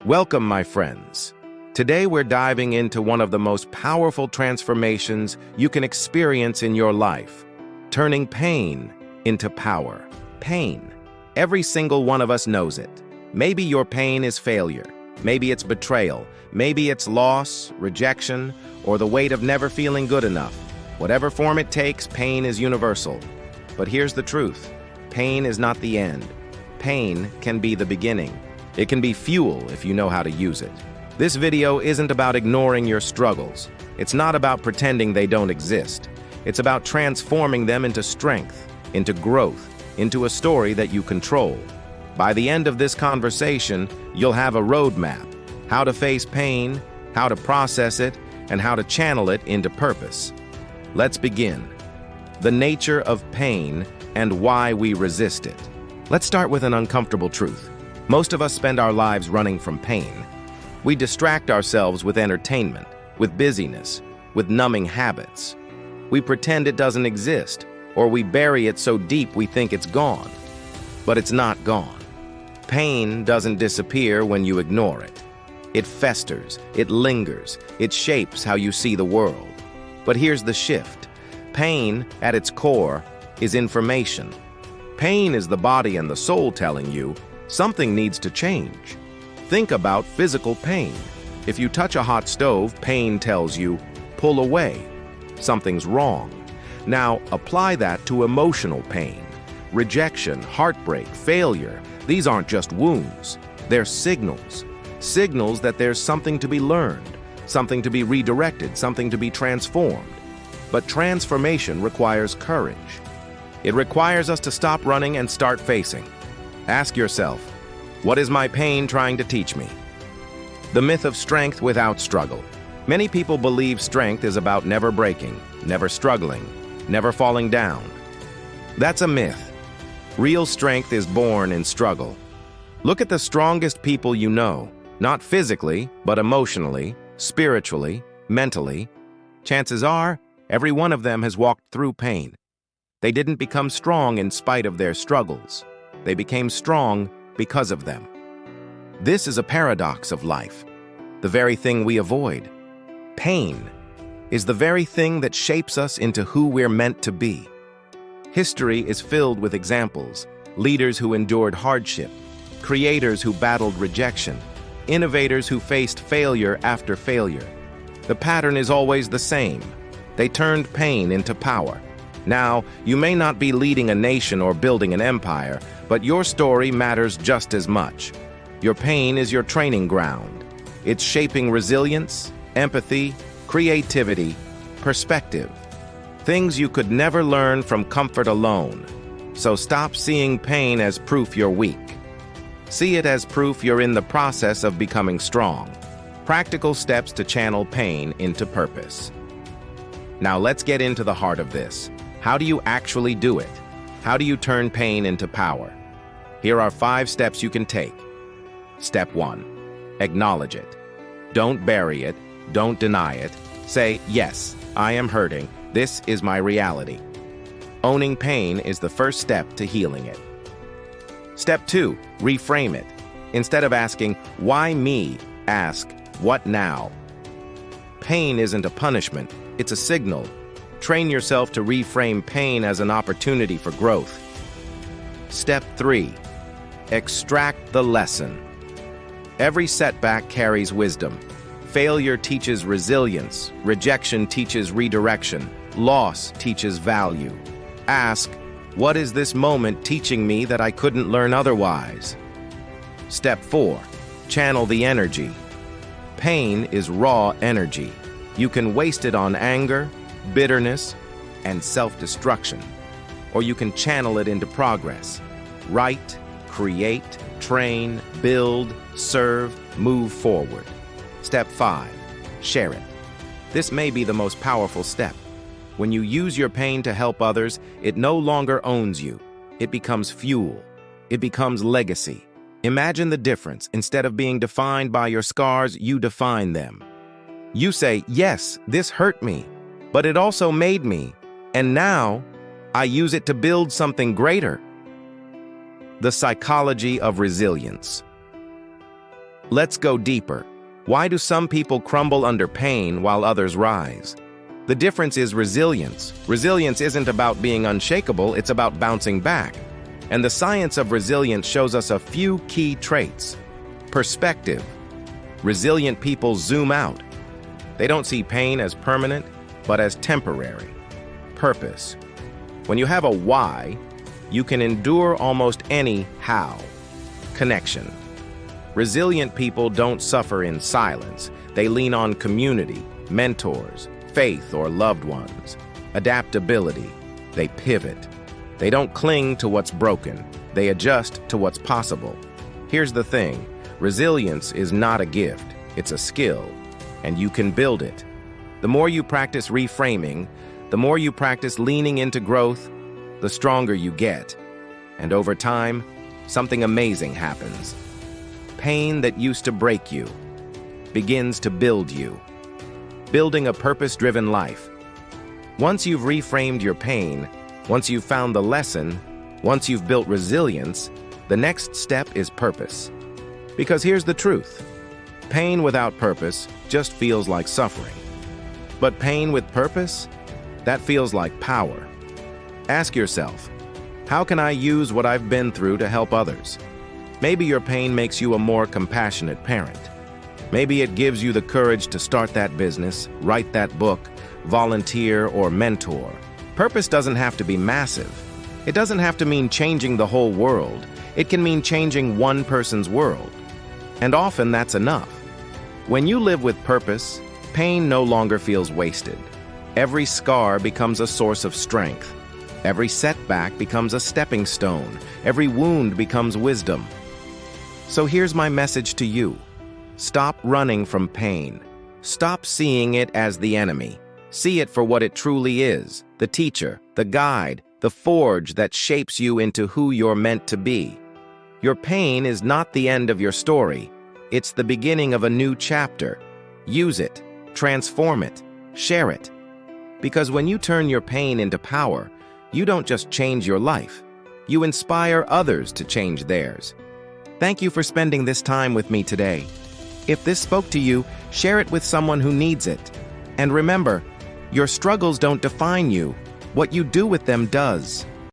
Welcome, my friends. Today we're diving into one of the most powerful transformations you can experience in your life, turning pain into power. Pain. Every single one of us knows it. Maybe your pain is failure. Maybe it's betrayal. Maybe it's loss, rejection, or the weight of never feeling good enough. Whatever form it takes, pain is universal. But here's the truth. Pain is not the end. Pain can be the beginning. It can be fuel if you know how to use it. This video isn't about ignoring your struggles. It's not about pretending they don't exist. It's about transforming them into strength, into growth, into a story that you control. By the end of this conversation, you'll have a roadmap: how to face pain, how to process it, and how to channel it into purpose. Let's begin. The nature of pain and why we resist it. Let's start with an uncomfortable truth. Most of us spend our lives running from pain. We distract ourselves with entertainment, with busyness, with numbing habits. We pretend it doesn't exist, or we bury it so deep we think it's gone. But it's not gone. Pain doesn't disappear when you ignore it. It festers, it lingers, it shapes how you see the world. But here's the shift. Pain, at its core, is information. Pain is the body and the soul telling you something needs to change. Think about physical pain. If you touch a hot stove, pain tells you, pull away. Something's wrong. Now, apply that to emotional pain. Rejection, heartbreak, failure. These aren't just wounds. They're signals. Signals that there's something to be learned, something to be redirected, something to be transformed. But transformation requires courage. It requires us to stop running and start facing. Ask yourself, what is my pain trying to teach me? The myth of strength without struggle. Many people believe strength is about never breaking, never struggling, never falling down. That's a myth. Real strength is born in struggle. Look at the strongest people you know, not physically, but emotionally, spiritually, mentally. Chances are, every one of them has walked through pain. They didn't become strong in spite of their struggles. They became strong because of them. This is a paradox of life, the very thing we avoid. Pain is the very thing that shapes us into who we're meant to be. History is filled with examples: leaders who endured hardship, creators who battled rejection, innovators who faced failure after failure. The pattern is always the same. They turned pain into power. Now, you may not be leading a nation or building an empire, but your story matters just as much. Your pain is your training ground. It's shaping resilience, empathy, creativity, perspective. Things you could never learn from comfort alone. So stop seeing pain as proof you're weak. See it as proof you're in the process of becoming strong. Practical steps to channel pain into purpose. Now let's get into the heart of this. How do you actually do it? How do you turn pain into power? Here are 5 steps you can take. Step 1. Acknowledge it. Don't bury it. Don't deny it. Say, yes, I am hurting. This is my reality. Owning pain is the first step to healing it. Step 2. Reframe it. Instead of asking, why me? Ask, what now? Pain isn't a punishment. It's a signal. Train yourself to reframe pain as an opportunity for growth. Step 3. Extract the lesson. Every setback carries wisdom. Failure teaches resilience. Rejection teaches redirection. Loss teaches value. Ask, what is this moment teaching me that I couldn't learn otherwise? Step 4. Channel the energy. Pain is raw energy. You can waste it on anger, bitterness, and self-destruction. Or you can channel it into progress. Write, create, train, build, serve, move forward. Step 5. Share it. This may be the most powerful step. When you use your pain to help others, it no longer owns you. It becomes fuel. It becomes legacy. Imagine the difference. Instead of being defined by your scars, you define them. You say, yes, this hurt me, but it also made me, and now I use it to build something greater. The psychology of resilience. Let's go deeper. Why do some people crumble under pain while others rise? The difference is resilience. Resilience isn't about being unshakable, it's about bouncing back. And the science of resilience shows us a few key traits. Perspective. Resilient people zoom out. They don't see pain as permanent, but as temporary. Purpose. When you have a why, you can endure almost any how. Connection. Resilient people don't suffer in silence. They lean on community, mentors, faith, or loved ones. Adaptability. They pivot. They don't cling to what's broken. They adjust to what's possible. Here's the thing. Resilience is not a gift. It's a skill, and you can build it. The more you practice reframing, the more you practice leaning into growth, the stronger you get. And over time, something amazing happens. Pain that used to break you begins to build you. Building a purpose-driven life. Once you've reframed your pain, once you've found the lesson, once you've built resilience, the next step is purpose. Because here's the truth. Pain without purpose just feels like suffering. But pain with purpose? That feels like power. Ask yourself, how can I use what I've been through to help others? Maybe your pain makes you a more compassionate parent. Maybe it gives you the courage to start that business, write that book, volunteer, or mentor. Purpose doesn't have to be massive. It doesn't have to mean changing the whole world. It can mean changing one person's world. And often that's enough. When you live with purpose, pain no longer feels wasted. Every scar becomes a source of strength. Every setback becomes a stepping stone. Every wound becomes wisdom. So here's my message to you. Stop running from pain. Stop seeing it as the enemy. See it for what it truly is, the teacher, the guide, the forge that shapes you into who you're meant to be. Your pain is not the end of your story. It's the beginning of a new chapter. Use it, transform it, share it. Because when you turn your pain into power, you don't just change your life. You inspire others to change theirs. Thank you for spending this time with me today. If this spoke to you, share it with someone who needs it. And remember, your struggles don't define you. What you do with them does.